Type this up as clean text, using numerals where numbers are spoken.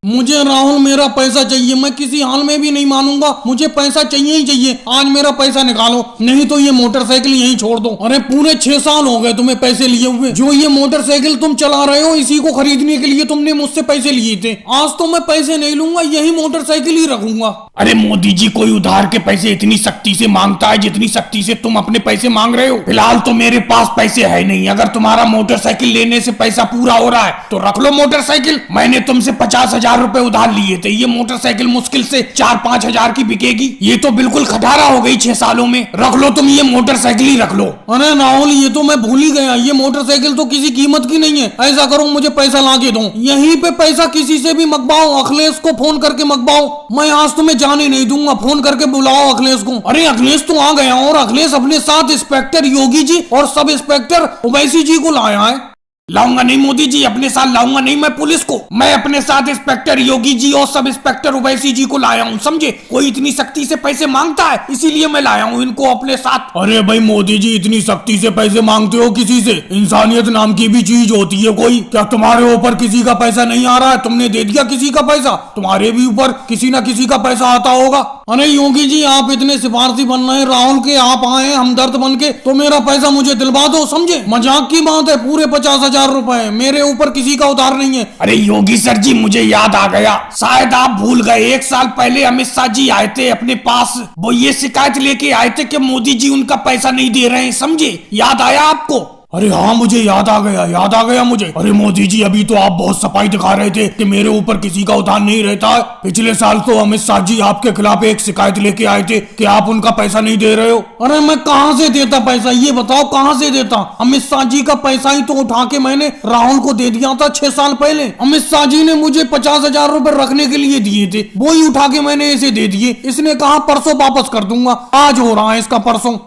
मुझे राहुल मेरा पैसा चाहिए, मैं किसी हाल में भी नहीं मानूंगा, मुझे पैसा चाहिए ही चाहिए। आज मेरा पैसा निकालो, नहीं तो ये मोटरसाइकिल यहीं छोड़ दो। अरे पूरे 6 साल हो गए तुम्हें पैसे लिए हुए। जो ये मोटरसाइकिल तुम चला रहे हो इसी को खरीदने के लिए तुमने मुझसे पैसे लिए थे। आज तो मैं पैसे नहीं लूंगा, यही मोटरसाइकिल ही रखूंगा। अरे मोदी जी, कोई उधार के पैसे इतनी सख्ती से मांगता है जितनी सख्ती से तुम अपने पैसे मांग रहे हो? फिलहाल तो मेरे पास पैसे है नहीं। अगर तुम्हारा मोटरसाइकिल लेने से पैसा पूरा हो रहा है तो रख लो मोटरसाइकिल। मैंने तुमसे 50,000 रुपए उधार लिए थे। ये मोटरसाइकिल मुश्किल से 4-5 हजार की बिकेगी। ये तो बिल्कुल खटारा हो गई 6 सालों में। रख लो तुम, ये मोटरसाइकिल ही रख लो। अरे राहुल, ये तो मैं भूल ही गया, ये मोटरसाइकिल तो किसी कीमत की नहीं है। ऐसा करो, मुझे पैसा ला के दो। यहीं पे पैसा किसी से भी मंगवाओ, अखिलेश को फोन करके मंगवाओ। मैं आज तुम्हें जाने नहीं दूंगा, फोन करके बुलाओ अखिलेश को। अरे अखिलेश तो आ गया, और अखिलेश अपने साथ इंस्पेक्टर योगी जी और सब इंस्पेक्टर ओवैसी जी को लाया है। लाऊंगा नहीं मोदी जी, अपने साथ लाऊंगा नहीं मैं पुलिस को। मैं अपने साथ इंस्पेक्टर योगी जी और सब इंस्पेक्टर ओवैसी जी को लाया हूँ, समझे? कोई इतनी सख्ती से पैसे मांगता है इसीलिए मैं लाया हूँ इनको अपने साथ। अरे भाई मोदी जी, इतनी सख्ती से पैसे मांगते हो किसी से? इंसानियत नाम की भी चीज होती है कोई? क्या तुम्हारे ऊपर किसी का पैसा नहीं आ रहा है? तुमने दे दिया किसी का पैसा? तुम्हारे भी ऊपर किसी ना किसी का पैसा आता होगा। अरे योगी जी, आप इतने सिफारसी बन रहे हैं, राहुल के आप आए हमदर्द बन के, तो मेरा पैसा मुझे दिलवा दो, समझे? मजाक की बात है, पूरे 50,000 रुपए, मेरे ऊपर किसी का उधार नहीं है। अरे योगी सर जी, मुझे याद आ गया, शायद आप भूल गए। 1 साल पहले अमित शाह जी आए थे अपने पास, वो ये शिकायत लेके आए थे कि मोदी जी उनका पैसा नहीं दे रहे हैं, समझे? याद आया आपको? अरे हाँ, मुझे याद आ गया मुझे। अरे मोदी जी, अभी तो आप बहुत सफाई दिखा रहे थे कि मेरे ऊपर किसी का उधार नहीं रहता है। पिछले साल तो अमित शाह जी आपके खिलाफ एक शिकायत लेके आए थे कि आप उनका पैसा नहीं दे रहे हो। अरे मैं कहाँ से देता पैसा, ये बताओ कहाँ से देता? अमित शाह जी का पैसा ही तो उठा के मैंने राहुल को दे दिया था 6 साल पहले। अमित शाह जी ने मुझे 50,000 रुपए रखने के लिए दिए थे, वो ही उठा के मैंने इसे दे दिए। इसने कहा परसों वापस कर दूंगा, आज हो रहा है इसका परसों।